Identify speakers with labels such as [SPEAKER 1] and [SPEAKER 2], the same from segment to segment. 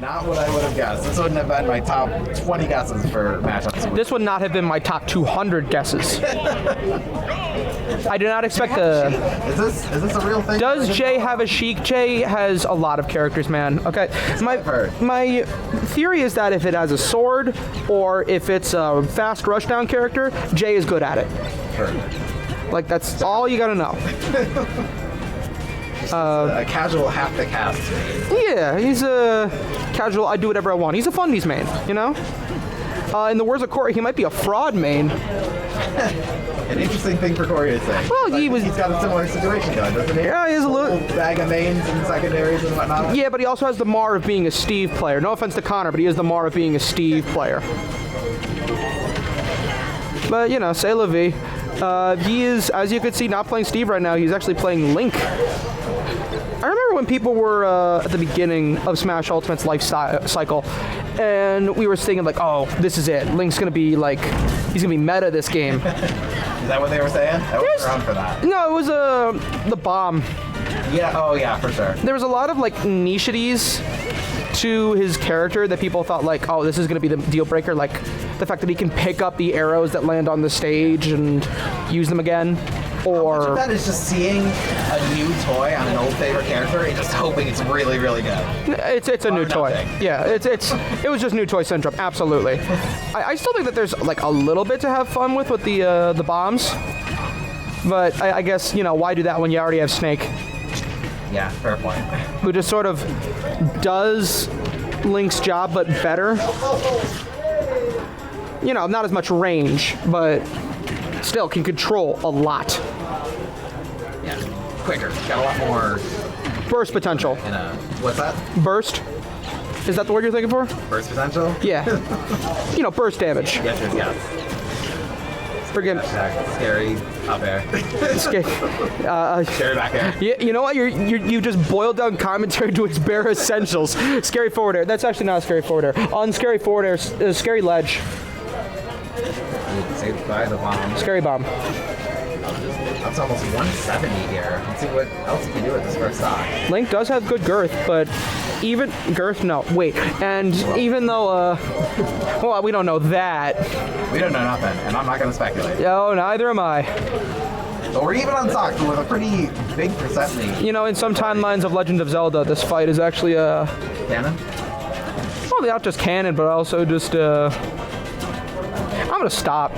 [SPEAKER 1] Not what I would have guessed. This wouldn't have been my top 20 guesses for matchups.
[SPEAKER 2] This would not have been my top 200 guesses. I did not expect a...
[SPEAKER 1] Is this a real thing?
[SPEAKER 2] Does Jay have a Sheik? Jay has a lot of characters, man. Okay. My theory is that if it has a sword or if it's a fast rushdown character, Jay is good at it.
[SPEAKER 1] Perfect.
[SPEAKER 2] Like, that's all you gotta know.
[SPEAKER 1] A casual half the cast main.
[SPEAKER 2] Yeah, he's a casual, I do whatever I want. He's a fundies main, you know? In the words of Corey, he might be a fraud main.
[SPEAKER 1] An interesting thing for Corey to say.
[SPEAKER 2] Well, he's
[SPEAKER 1] got a similar situation going, doesn't he?
[SPEAKER 2] Yeah, he has a little
[SPEAKER 1] bag of mains and secondaries and whatnot.
[SPEAKER 2] Yeah, but he also has the mar of being a Steve player. No offense to Connor, but he has the mar of being a Steve player. But, you know, c'est la vie. He is, as you can see, not playing Steve right now. He's actually playing Link. I remember when people were at the beginning of Smash Ultimate's life cycle, and we were thinking like, oh, this is it. Link's gonna be like, he's gonna be meta this game.
[SPEAKER 1] Is that what they were saying? I wasn't around for that.
[SPEAKER 2] No, it was the bomb.
[SPEAKER 1] Yeah, oh yeah, for sure.
[SPEAKER 2] There was a lot of like nicheties to his character that people thought like, oh, this is gonna be the deal breaker, like the fact that he can pick up the arrows that land on the stage and use them again. Or
[SPEAKER 1] how much of that is just seeing a new toy on an old favorite character and just hoping it's really, really good.
[SPEAKER 2] It's a new toy. Yeah, it was just new toy syndrome. Absolutely. I still think that there's like a little bit to have fun with the bombs, but I guess, you know, why do that when you already have Snake?
[SPEAKER 1] Yeah, fair point.
[SPEAKER 2] Who just sort of does Link's job but better. You know, not as much range, but still can control a lot.
[SPEAKER 1] Yeah, quicker. Got a lot more
[SPEAKER 2] burst potential.
[SPEAKER 1] What's that?
[SPEAKER 2] Burst? Is that the word you're thinking for?
[SPEAKER 1] Burst potential?
[SPEAKER 2] Yeah. You know, burst damage.
[SPEAKER 1] Yes.
[SPEAKER 2] Forget
[SPEAKER 1] scary up air. Scary back air.
[SPEAKER 2] Yeah, you know what? You just boiled down commentary to its bare essentials. Scary forward air. That's actually not a scary forward air. Unscary forward air. Scary ledge.
[SPEAKER 1] Saved by the bomb.
[SPEAKER 2] Scary bomb.
[SPEAKER 1] That's almost 170 here. Let's see what else you can do with this first stock.
[SPEAKER 2] Link does have good girth, but even girth, no, wait. And even though, well, we don't know that.
[SPEAKER 1] We don't know nothing, and I'm not going to speculate.
[SPEAKER 2] No, neither am I.
[SPEAKER 1] But we're even on socks with a pretty big percent lead.
[SPEAKER 2] You know, in some timelines of Legend of Zelda, this fight is actually
[SPEAKER 1] canon?
[SPEAKER 2] Well, not just canon, but also just I'm gonna stop.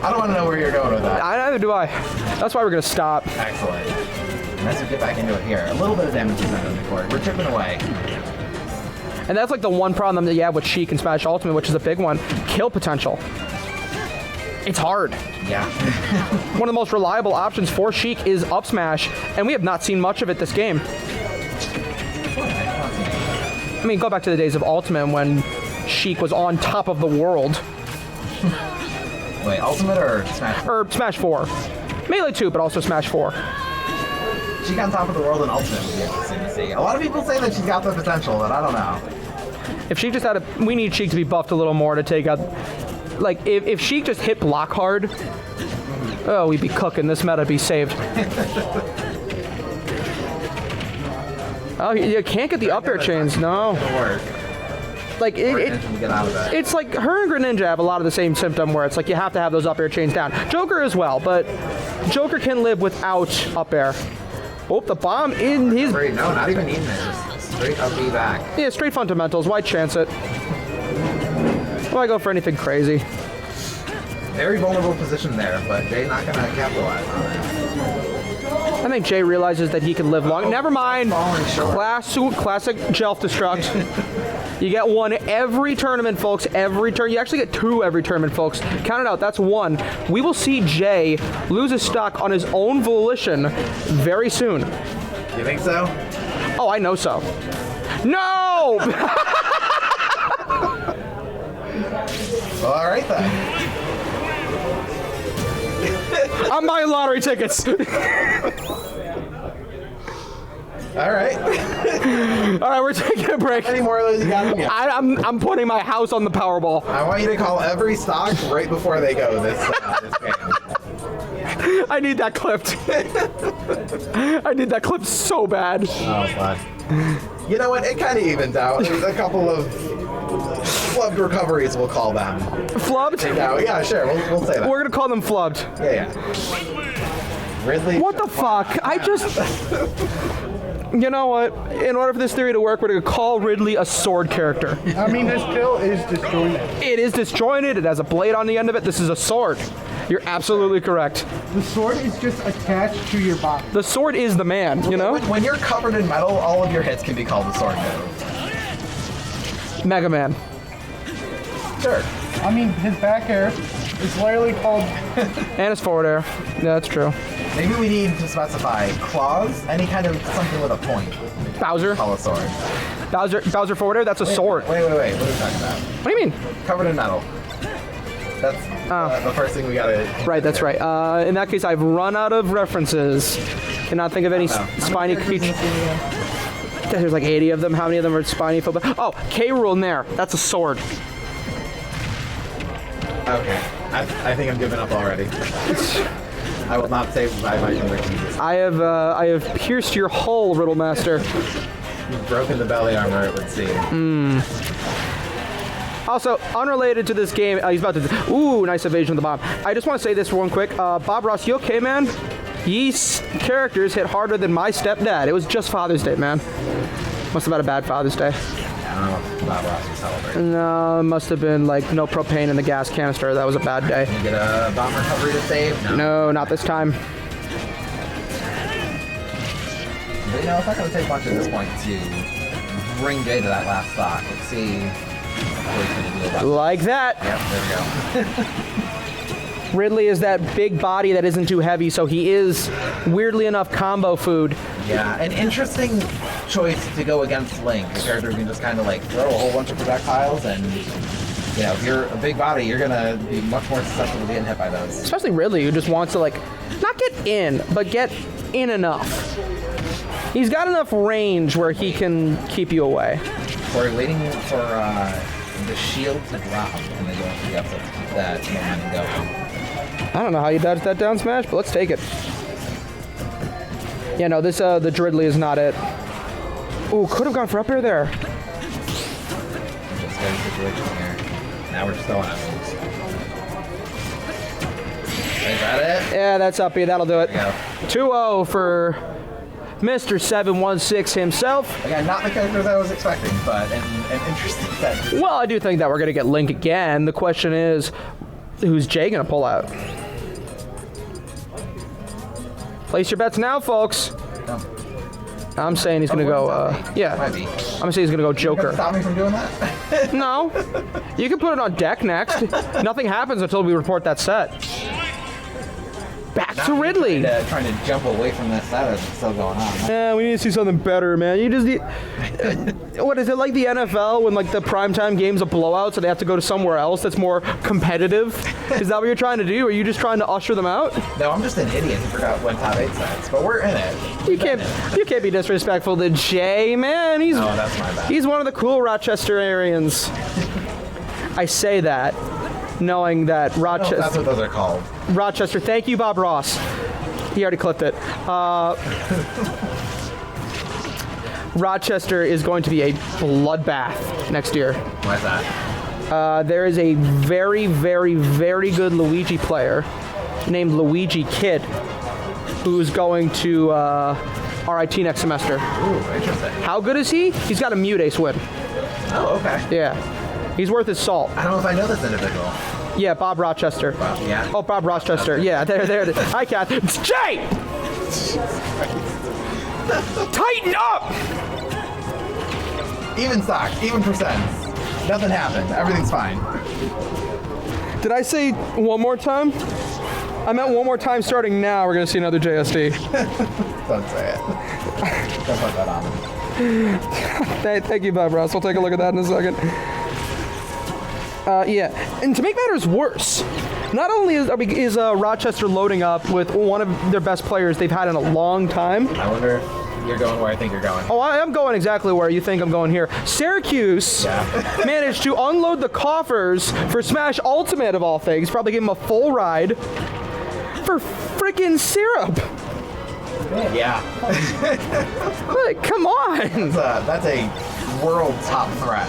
[SPEAKER 1] I don't want to know where you're going with that.
[SPEAKER 2] Neither do I. That's why we're gonna stop.
[SPEAKER 1] Excellent. And as we get back into it here, a little bit of damage is on the court. We're chipping away.
[SPEAKER 2] And that's like the one problem that you have with Sheik and Smash Ultimate, which is a big one. Kill potential. It's hard.
[SPEAKER 1] Yeah.
[SPEAKER 2] One of the most reliable options for Sheik is up smash, and we have not seen much of it this game. I mean, go back to the days of Ultimate when Sheik was on top of the world.
[SPEAKER 1] Wait, Ultimate or Smash 4?
[SPEAKER 2] Or Smash 4. Melee 2, but also Smash 4.
[SPEAKER 1] Sheik on top of the world in Ultimate would be interesting to see. A lot of people say that she's got the potential, but I don't know.
[SPEAKER 2] If Sheik just had we need Sheik to be buffed a little more to take out... Like, if Sheik just hit block hard, oh, we'd be cooking. This meta be saved. Oh, you can't get the up air chains, no. Like, it's like her and Greninja have a lot of the same symptom where it's like you have to have those up air chains down. Joker as well, but Joker can live without up air. Oh, the bomb in his...
[SPEAKER 1] No, not even needing it. Just straight up B back.
[SPEAKER 2] Yeah, straight fundamentals. Why chance it? Why go for anything crazy?
[SPEAKER 1] Very vulnerable position there, but Jay not going to capitalize on it.
[SPEAKER 2] I think Jay realizes that he can live long. Never mind. Classic self-destruct. You get one every tournament, folks. Every turn. You actually get two every tournament, folks. Count it out. That's one. We will see Jay lose his stock on his own volition very soon.
[SPEAKER 1] You think so?
[SPEAKER 2] Oh, I know so. No!
[SPEAKER 1] Well, all right then.
[SPEAKER 2] I'm buying lottery tickets.
[SPEAKER 1] All right.
[SPEAKER 2] All right, we're taking a break.
[SPEAKER 1] How many more of those you got?
[SPEAKER 2] I'm putting my house on the Powerball.
[SPEAKER 1] I want you to call every stock right before they go this game.
[SPEAKER 2] I need that clipped. I need that clipped so bad.
[SPEAKER 1] Oh, fuck. You know what? It kind of evens out. There's a couple of flubbed recoveries, we'll call them.
[SPEAKER 2] Flubbed?
[SPEAKER 1] Yeah, sure. We'll say that.
[SPEAKER 2] We're going to call them flubbed.
[SPEAKER 1] Yeah. Ridley.
[SPEAKER 2] What the fuck? I just... You know what? In order for this theory to work, we're going to call Ridley a sword character.
[SPEAKER 3] I mean, this kill is disjointed.
[SPEAKER 2] It is disjointed. It has a blade on the end of it. This is a sword. You're absolutely correct.
[SPEAKER 3] The sword is just attached to your body.
[SPEAKER 2] The sword is the man, you know?
[SPEAKER 1] When you're covered in metal, all of your hits can be called a sword move.
[SPEAKER 2] Mega Man.
[SPEAKER 1] Sure.
[SPEAKER 3] I mean, his back air is literally called...
[SPEAKER 2] And his forward air. Yeah, that's true.
[SPEAKER 1] Maybe we need to specify claws, any kind of something with a point.
[SPEAKER 2] Bowser.
[SPEAKER 1] Call a sword.
[SPEAKER 2] Bowser forward air, that's a sword.
[SPEAKER 1] Wait. What are we talking about?
[SPEAKER 2] What do you mean?
[SPEAKER 1] Covered in metal. That's the first thing we gotta...
[SPEAKER 2] Right, that's right. In that case, I've run out of references. Cannot think of any spiny creatures. There's like 80 of them. How many of them are spiny? Oh, K-Rule in there. That's a sword.
[SPEAKER 1] Okay. I think I'm giving up already. I will not save my convictions.
[SPEAKER 2] I have pierced your hull, Riddle Master.
[SPEAKER 1] You've broken the belly armor, it would seem.
[SPEAKER 2] Also, unrelated to this game, he's about to... Ooh, nice evasion of the bomb. I just want to say this one quick. Bob Ross, you okay, man? Ye's characters hit harder than my stepdad. It was just Father's Day, man. Must have had a bad Father's Day.
[SPEAKER 1] I don't know if Bob Ross was celebrating.
[SPEAKER 2] No, it must have been like no propane in the gas canister. That was a bad day.
[SPEAKER 1] Can you get a bomb recovery to save?
[SPEAKER 2] No, not this time.
[SPEAKER 1] But you know, it's not going to take much at this point to bring Jay to that last stock. Let's see what he's going to do about it.
[SPEAKER 2] Like that.
[SPEAKER 1] Yep, there we go.
[SPEAKER 2] Ridley is that big body that isn't too heavy, so he is, weirdly enough, combo food.
[SPEAKER 1] Yeah, an interesting choice to go against Link. The character can just kind of like throw a whole bunch of projectiles, and you know, if you're a big body, you're gonna be much more susceptible to getting hit by those.
[SPEAKER 2] Especially Ridley, who just wants to like, not get in, but get in enough. He's got enough range where he can keep you away.
[SPEAKER 1] We're waiting for the shield to drop, and they go into the episode to keep that momentum going.
[SPEAKER 2] I don't know how you dodged that down smash, but let's take it. Yeah, no, this the Dridley is not it. Ooh, could have gone for up air there.
[SPEAKER 1] Just got a situation here. Now we're just throwing at moves. Is that it?
[SPEAKER 2] Yeah, that's up here. That'll do it.
[SPEAKER 1] There we
[SPEAKER 2] 2-0 for Mr. 716 himself.
[SPEAKER 1] go. Again, not the characters I was expecting, but an interesting set.
[SPEAKER 2] Well, I do think that we're going to get Link again. The question is, who's Jay going to pull out? Place your bets now, folks.
[SPEAKER 1] No.
[SPEAKER 2] I'm saying he's going to go, yeah.
[SPEAKER 1] Might be.
[SPEAKER 2] I'm saying he's going to go Joker.
[SPEAKER 1] Stop me from doing that?
[SPEAKER 2] No. You can put it on deck next. Nothing happens until we report that set. Back to Ridley.
[SPEAKER 1] Trying to jump away from that status. It's still going on.
[SPEAKER 2] Yeah, we need to see something better, man. You just need... What is it, like the NFL when like the primetime game's a blowout, so they have to go to somewhere else that's more competitive? Is that what you're trying to do? Or are you just trying to usher them out?
[SPEAKER 1] No, I'm just an idiot who forgot when top 8 sets, but we're in it.
[SPEAKER 2] You can't be disrespectful to Jay, man.
[SPEAKER 1] Oh, that's my bad.
[SPEAKER 2] He's one of the cool Rochesterians. I say that knowing that Rochester.
[SPEAKER 1] That's what those are called.
[SPEAKER 2] Rochester. Thank you, Bob Ross. He already clipped it. Rochester is going to be a bloodbath next year.
[SPEAKER 1] Why is that?
[SPEAKER 2] There is a very, very, very good Luigi player named Luigi Kid who's going to RIT next semester.
[SPEAKER 1] Ooh, interesting.
[SPEAKER 2] How good is he? He's got a Mute Ace win.
[SPEAKER 1] Oh, okay.
[SPEAKER 2] Yeah. He's worth his salt.
[SPEAKER 1] I don't know if I know this individual.
[SPEAKER 2] Yeah, Bob Rochester.
[SPEAKER 1] Yeah.
[SPEAKER 2] Oh, Bob Rochester. Yeah, there it is. Hi, Kath. It's Jay! Tighten up!
[SPEAKER 1] Even stocks, even percents. Nothing happened. Everything's fine.
[SPEAKER 2] Did I say one more time? I meant one more time starting now. We're going to see another JSD.
[SPEAKER 1] Don't say it. Don't put that on.
[SPEAKER 2] Thank you, Bob Ross. We'll take a look at that in a second. Yeah, and to make matters worse, not only is Rochester loading up with one of their best players they've had in a long time.
[SPEAKER 1] I wonder if you're going where I think you're going.
[SPEAKER 2] Oh, I am going exactly where you think I'm going here. Syracuse managed to unload the coffers for Smash Ultimate of all things. Probably gave him a full ride for freaking Syrup.
[SPEAKER 1] Yeah.
[SPEAKER 2] Like, come on.
[SPEAKER 1] That's a world top threat.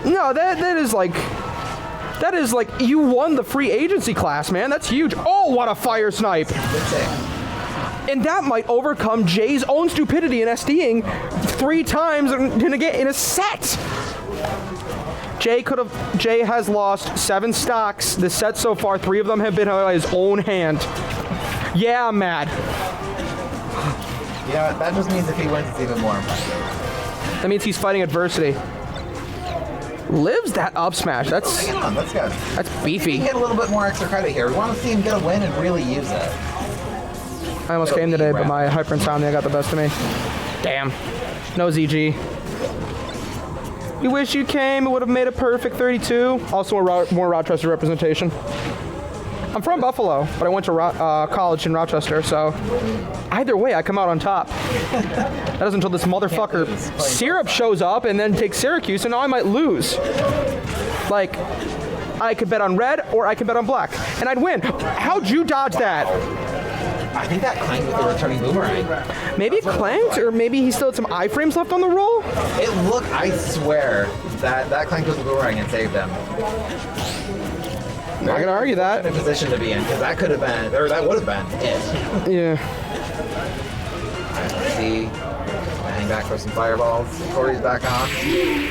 [SPEAKER 2] No, that is like you won the free agency class, man. That's huge. Oh, what a fire snipe.
[SPEAKER 1] Good save.
[SPEAKER 2] And that might overcome Jay's own stupidity in SDing 3 times in a set. Jay has lost 7 stocks this set so far. 3 of them have been by his own hand. Yeah, I'm mad.
[SPEAKER 1] Yeah, that just means if he wins, it's even more impressive.
[SPEAKER 2] That means he's fighting adversity. Lives that up smash. That's
[SPEAKER 1] Hang on, let's go.
[SPEAKER 2] That's
[SPEAKER 1] He
[SPEAKER 2] beefy.
[SPEAKER 1] can get a little bit more extra credit here. We want to see him get a win and really use it.
[SPEAKER 2] I almost came today, but my hyper insomnia got the best of me. Damn. No ZG. You wish you came. It would have made a perfect 32. Also, more Rochester representation. I'm from Buffalo, but I went to college in Rochester, so either way, I come out on top. That is until this motherfucker Syrup shows up and then takes Syracuse, and now I might lose. Like, I could bet on red or I could bet on black, and I'd win. How'd you dodge that?
[SPEAKER 1] I think that clanked with the returning boomerang.
[SPEAKER 2] Maybe it clanked, or maybe he still had some iframes left on the roll?
[SPEAKER 1] It looked, I swear, that clanked with the boomerang and saved him.
[SPEAKER 2] Not gonna argue that.
[SPEAKER 1] In a position to be in, because that could have been, or that would have been it.
[SPEAKER 2] Yeah.
[SPEAKER 1] Alright, let's see. Hang back for some fireballs. Corey's back on.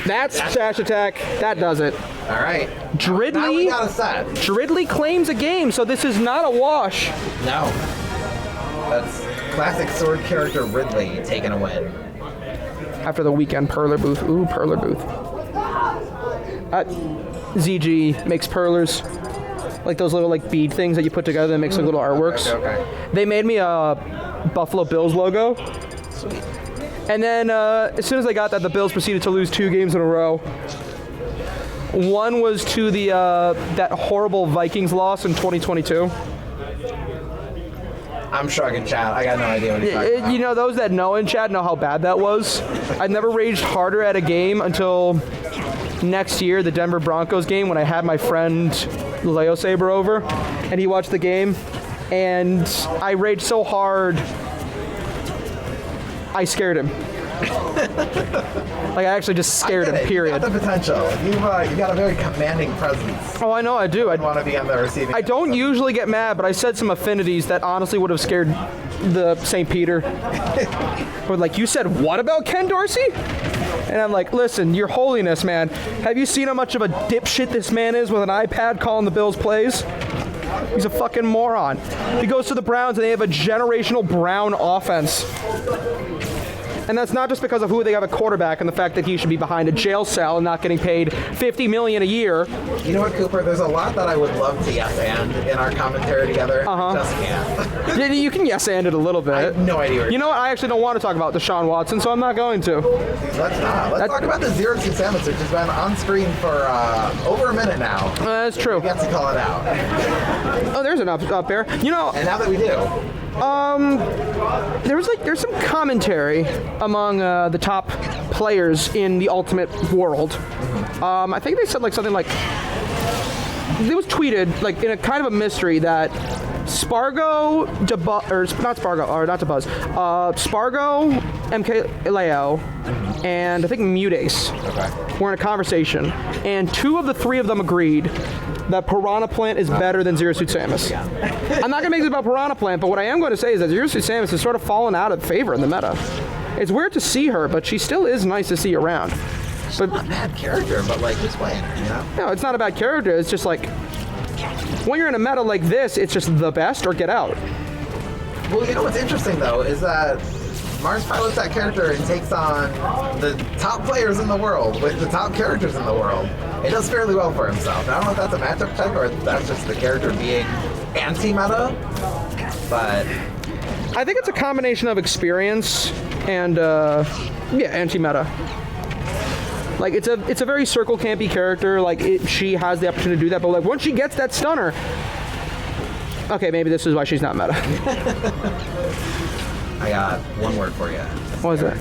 [SPEAKER 2] That's dash attack. That does it.
[SPEAKER 1] Alright. Now we
[SPEAKER 2] Dridley.
[SPEAKER 1] got a set.
[SPEAKER 2] Dridley claims a game, so this is not a wash.
[SPEAKER 1] No. That's classic sword character Ridley taking a win.
[SPEAKER 2] After the weekend Perler booth. Ooh, Perler booth. ZG makes Perlers. Like those little bead things that you put together that makes like little artworks.
[SPEAKER 1] Okay.
[SPEAKER 2] They made me a Buffalo Bills logo.
[SPEAKER 1] Sweet.
[SPEAKER 2] And then as soon as I got that, the Bills proceeded to lose 2 games in a row. One was to the that horrible Vikings loss in 2022.
[SPEAKER 1] I'm shrugging, chat. I got no idea what he's talking about.
[SPEAKER 2] You know, those that know in chat know how bad that was. I never raged harder at a game until next year, the Denver Broncos game, when I had my friend Leo Saber over, and he watched the game, and I raged so hard, I scared him. Like, I actually just scared him, period.
[SPEAKER 1] You got the potential. You got a very commanding presence.
[SPEAKER 2] Oh, I know, I do.
[SPEAKER 1] I want to be on the receiving
[SPEAKER 2] I don't usually get mad, but I said some affinities that honestly would have scared the St. Peter. Or like, you said, what about Ken Dorsey? And I'm like, listen, your holiness, man, have you seen how much of a dipshit this man is with an iPad calling the Bills plays? He's a fucking moron. He goes to the Browns and they have a generational Brown offense. And that's not just because of who they have a quarterback and the fact that he should be behind a jail cell and not getting paid $50 million a year.
[SPEAKER 1] You know what, Cooper? There's a lot that I would love to yes and in our commentary together. Just can't.
[SPEAKER 2] You can yes and it a little bit.
[SPEAKER 1] I have no idea.
[SPEAKER 2] You know what? I actually don't want to talk about Deshaun Watson, so I'm not going to.
[SPEAKER 1] Let's not. Let's talk about the 0-2 sandwich, which has been on screen for over a minute now.
[SPEAKER 2] That's true.
[SPEAKER 1] We got to call it out.
[SPEAKER 2] Oh, there's an up air. You know,
[SPEAKER 1] And now that we do,
[SPEAKER 2] there's some commentary among the top players in the Ultimate world. I think they said something like, it was tweeted in a kind of a mystery that Spargo, Spargo, MKLeo, and I think Mutace were in a conversation, and 2 of the 3 of them agreed that Piranha Plant is better than Zero Suit Samus. I'm not going to make this about Piranha Plant, but what I am going to say is that Zero Suit Samus has sort of fallen out of favor in the meta. It's weird to see her, but she still is nice to see around. But
[SPEAKER 1] not a bad character, but who's playing her, you know?
[SPEAKER 2] No, it's not a bad character. It's just when you're in a meta like this, it's just the best or get out.
[SPEAKER 1] Well, you know what's interesting, though, is that Mars pilots that character and takes on the top players in the world with the top characters in the world. It does fairly well for himself. Now, I don't know if that's a matchup check or if that's just the character being anti-meta, but
[SPEAKER 2] I think it's a combination of experience and, anti-meta. It's a very circle campy character. She has the opportunity to do that, but once she gets that stunner, okay, maybe this is why she's not meta.
[SPEAKER 1] I got one word for you.
[SPEAKER 2] What is that?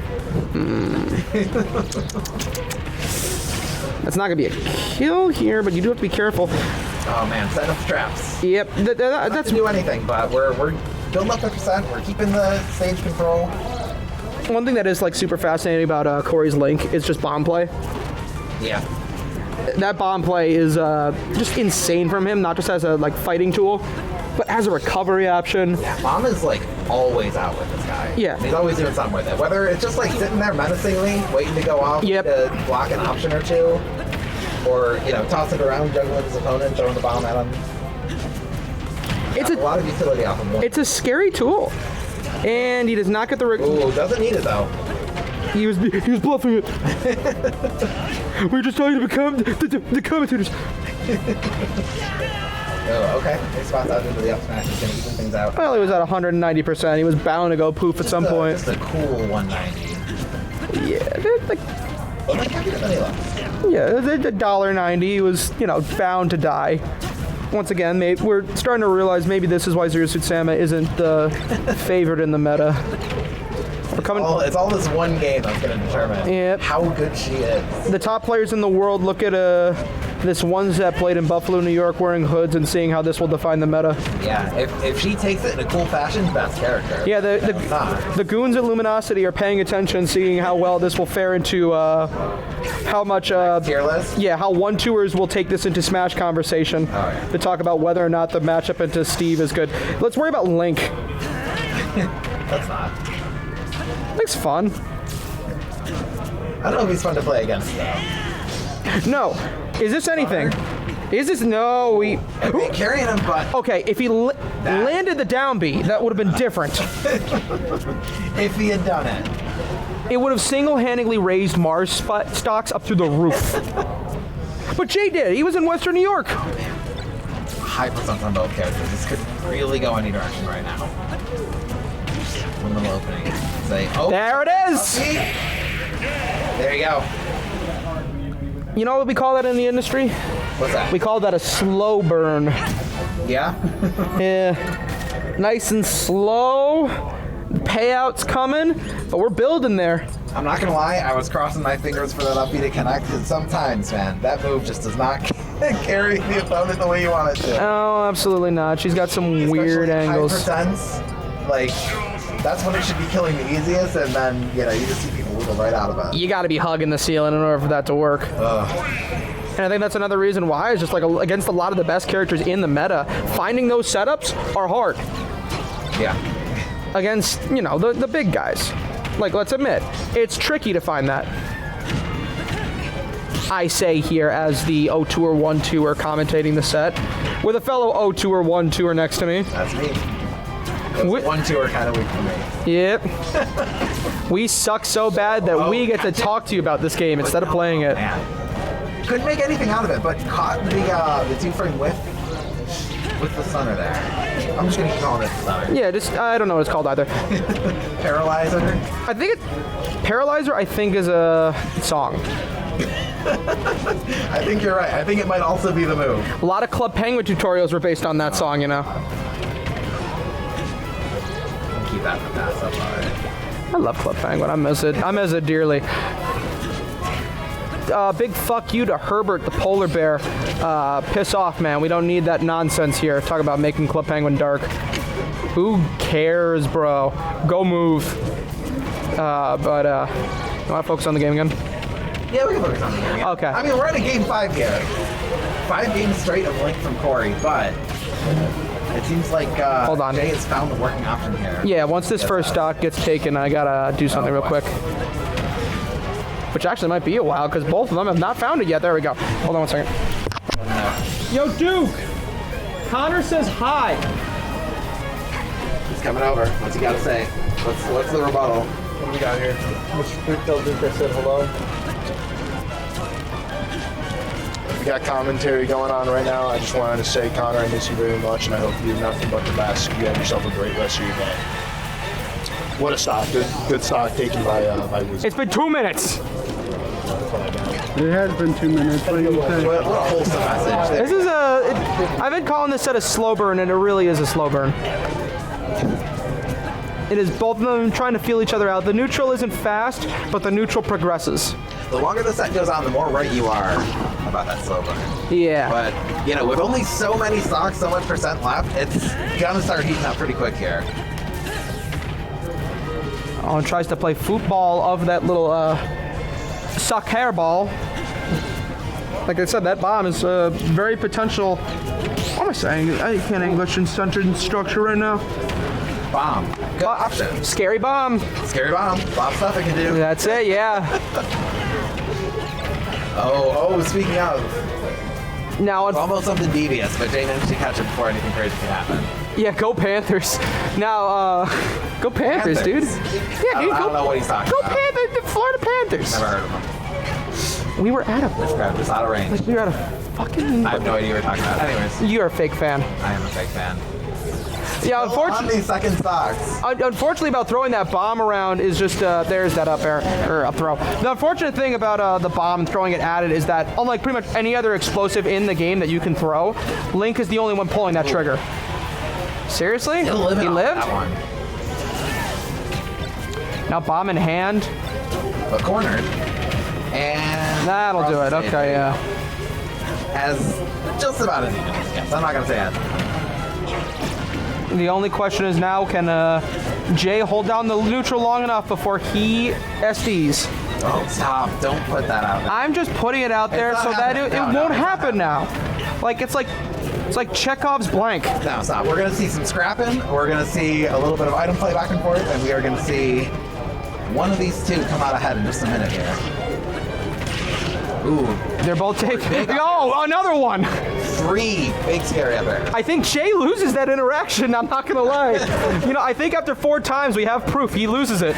[SPEAKER 2] That's not gonna be a kill here, but you do have to be careful.
[SPEAKER 1] Oh man, set up traps.
[SPEAKER 2] Yep,
[SPEAKER 1] That's to do anything, but we're building up the percent. We're keeping the stage control.
[SPEAKER 2] One thing that is like super fascinating about Corey's Link is just bomb play.
[SPEAKER 1] Yeah.
[SPEAKER 2] That bomb play is just insane from him, not just as a like fighting tool, but as a recovery option.
[SPEAKER 1] Bomb is like always out with this guy.
[SPEAKER 2] Yeah.
[SPEAKER 1] He's always doing something with it. Whether it's just like sitting there menacingly, waiting to go off to block an option or two, or, you know, toss it around, juggling his opponent, throwing the bomb at him.
[SPEAKER 2] It's
[SPEAKER 1] a lot of utility off of one.
[SPEAKER 2] It's a scary tool. And he does not get the...
[SPEAKER 1] Ooh, doesn't need it though.
[SPEAKER 2] He was bluffing it. We were just trying to become the commentators.
[SPEAKER 1] Oh, okay. He spots out into the up smash. He's going to even things out.
[SPEAKER 2] Well, he was at 190%. He was bound to go poof at some point.
[SPEAKER 1] Just a cool 190.
[SPEAKER 2] Yeah, like...
[SPEAKER 1] Well, like, how could it be less?
[SPEAKER 2] Yeah, $1.90. He was, you know, bound to die. Once again, we're starting to realize maybe this is why Zero Suit Sama isn't the favorite in the meta. We're coming.
[SPEAKER 1] It's all this one game that's going to determine how good she is.
[SPEAKER 2] The top players in the world look at this ones that played in Buffalo, New York, wearing hoods and seeing how this will define the meta.
[SPEAKER 1] Yeah, if she takes it in a cool fashion, best character.
[SPEAKER 2] Yeah, the goons at Luminosity are paying attention, seeing how well this will fare into how much
[SPEAKER 1] tier list.
[SPEAKER 2] Yeah, how 1-2ers will take this into Smash conversation to talk about whether or not the matchup into Steve is good. Let's worry about Link.
[SPEAKER 1] That's not.
[SPEAKER 2] Link's fun.
[SPEAKER 1] I don't know if he's fun to play against though.
[SPEAKER 2] No. Is this anything? Is this... No, we...
[SPEAKER 1] Hey, carrying him, but...
[SPEAKER 2] Okay, if he landed the down B, that would have been different.
[SPEAKER 1] If he had done it.
[SPEAKER 2] It would have single-handedly raised Mars stocks up through the roof. But Jay did. He was in Western New York.
[SPEAKER 1] High percent on both characters. This could really go any direction right now. One little opening. Say, oh.
[SPEAKER 2] There it is!
[SPEAKER 1] There you go.
[SPEAKER 2] You know what we call that in the industry?
[SPEAKER 1] What's that?
[SPEAKER 2] We call that a slow burn.
[SPEAKER 1] Yeah?
[SPEAKER 2] Yeah. Nice and slow. Payout's coming, but we're building there.
[SPEAKER 1] I'm not gonna lie, I was crossing my fingers for that up B to connect, because sometimes, man, that move just does not carry the opponent the way you want it to.
[SPEAKER 2] Oh, absolutely not. She's got some weird angles.
[SPEAKER 1] High percents, like, that's when it should be killing the easiest, and then, you know, you just see people wiggle right out of it.
[SPEAKER 2] You gotta be hugging the ceiling in order for that to work. And I think that's another reason why, is just like against a lot of the best characters in the meta, finding those setups are hard.
[SPEAKER 1] Yeah.
[SPEAKER 2] Against, you know, the big guys. Like, let's admit, it's tricky to find that. I say here as the 0-2 or 1-2er commentating the set, with a fellow 0-2 or 1-2er next to me.
[SPEAKER 1] That's me. 1-2 are kind of weak for me.
[SPEAKER 2] Yep. We suck so bad that we get to talk to you about this game instead of playing it.
[SPEAKER 1] Man. Couldn't make anything out of it, but caught the two-frame with the stunner there. I'm just gonna keep calling it the stunner.
[SPEAKER 2] Yeah, I don't know what it's called either.
[SPEAKER 1] Paralyzer?
[SPEAKER 2] I think Paralyzer, I think, is a song.
[SPEAKER 1] I think you're right. I think it might also be the move.
[SPEAKER 2] A lot of Club Penguin tutorials were based on that song, you know.
[SPEAKER 1] Keep that for pass up, alright.
[SPEAKER 2] I love Club Penguin. I miss it dearly. Big fuck you to Herbert the polar bear. Piss off, man. We don't need that nonsense here. Talk about making Club Penguin dark. Who cares, bro? Go move. You want to focus on the game again?
[SPEAKER 1] Yeah, we can focus on the game.
[SPEAKER 2] Okay.
[SPEAKER 1] I mean, we're in a game 5 here. 5 games straight of Link from Corey, but it seems like
[SPEAKER 2] Hold on.
[SPEAKER 1] Jay has found the working option here.
[SPEAKER 2] Yeah, once this first stock gets taken, I gotta do something real quick. Which actually might be a while, because both of them have not found it yet. There we go. Hold on one second. Yo, Duke! Connor says hi.
[SPEAKER 1] He's coming over. What's he got to say? What's the rebuttal?
[SPEAKER 3] What do we got here? Mr. Quick tell Duke I said hello. We got commentary going on right now. I just wanted to say, Connor, I miss you very much, and I hope you do nothing but the best. You have yourself a great rest of your day. What a stock. Good stock taken by Woozie.
[SPEAKER 2] It's been 2 minutes.
[SPEAKER 3] It has been 2 minutes. What do you think?
[SPEAKER 1] What a wholesome message.
[SPEAKER 2] This is I've been calling this set a slow burn, and it really is a slow burn. It is both of them trying to feel each other out. The neutral isn't fast, but the neutral progresses.
[SPEAKER 1] The longer the set goes on, the more right you are about that slow burn.
[SPEAKER 2] Yeah.
[SPEAKER 1] But, you know, with only so many stocks, so much percent left, it's gonna start heating up pretty quick here.
[SPEAKER 2] Oh, and tries to play football of that little soccer ball. Like I said, that bomb is very potential. What am I saying? I can't English in sentence structure right now.
[SPEAKER 1] Bomb. Good option.
[SPEAKER 2] Scary bomb.
[SPEAKER 1] Scary bomb. A lot of stuff it can do.
[SPEAKER 2] That's it, yeah.
[SPEAKER 1] Oh, speaking of,
[SPEAKER 2] Now,
[SPEAKER 1] almost something devious, but Jay managed to catch it before anything crazy can happen.
[SPEAKER 2] yeah, go Panthers. Now, go Panthers, dude. Yeah,
[SPEAKER 1] I
[SPEAKER 2] dude,
[SPEAKER 1] don't know what he's talking
[SPEAKER 2] go
[SPEAKER 1] about.
[SPEAKER 2] Panthers, the Florida Panthers.
[SPEAKER 1] Never heard of him.
[SPEAKER 2] We were at a
[SPEAKER 1] This crowd was out of range.
[SPEAKER 2] We were at a fucking.
[SPEAKER 1] I have no idea what you're talking about. Anyways,
[SPEAKER 2] You're a fake fan.
[SPEAKER 1] I am a fake fan.
[SPEAKER 2] Yeah,
[SPEAKER 1] On
[SPEAKER 2] unfortunately.
[SPEAKER 1] these second stocks.
[SPEAKER 2] Unfortunately, about throwing that bomb around is just there's that up air or up throw. The unfortunate thing about the bomb and throwing it at it is that unlike pretty much any other explosive in the game that you can throw, Link is the only one pulling that trigger. Seriously?
[SPEAKER 1] He lived?
[SPEAKER 2] lived?
[SPEAKER 1] That one.
[SPEAKER 2] Now bomb in hand.
[SPEAKER 1] But cornered. And
[SPEAKER 2] That'll do it. Okay, yeah.
[SPEAKER 1] As just about as even as gets. I'm not gonna say that.
[SPEAKER 2] The only question is now, can Jay hold down the neutral long enough before he SDs?
[SPEAKER 1] Oh, stop. Don't put that out there.
[SPEAKER 2] I'm just putting it out there
[SPEAKER 1] It's
[SPEAKER 2] so
[SPEAKER 1] not
[SPEAKER 2] that
[SPEAKER 1] happening.
[SPEAKER 2] it
[SPEAKER 1] No,
[SPEAKER 2] won't
[SPEAKER 1] it's not
[SPEAKER 2] happen now. Like it's like Chekhov's blank.
[SPEAKER 1] No, stop. We're gonna see some scrapping. We're gonna see a little bit of item play back and forth, and we are gonna see one of these two come out ahead in just a minute here. Ooh,
[SPEAKER 2] They're both taking. Oh, another one.
[SPEAKER 1] 3 big scary up there.
[SPEAKER 2] I think Jay loses that interaction. I'm not gonna lie. I think after 4 times we have proof he loses it.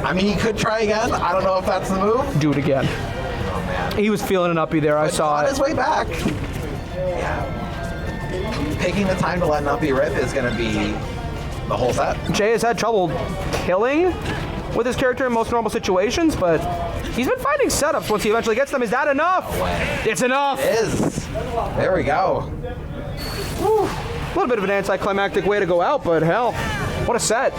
[SPEAKER 1] I mean, he could try again. I don't know if that's the move.
[SPEAKER 2] Do it again.
[SPEAKER 1] Oh man.
[SPEAKER 2] He was feeling an uppy there. I saw
[SPEAKER 1] On
[SPEAKER 2] it.
[SPEAKER 1] his way back. Yeah. Taking the time to let an uppy rip is gonna be the whole set.
[SPEAKER 2] Jay has had trouble killing with his character in most normal situations, but he's been finding setups once he eventually gets them. Is that enough? It's enough.
[SPEAKER 1] It is. There we go.
[SPEAKER 2] Whew. A little bit of an anticlimactic way to go out, but hell, what a set.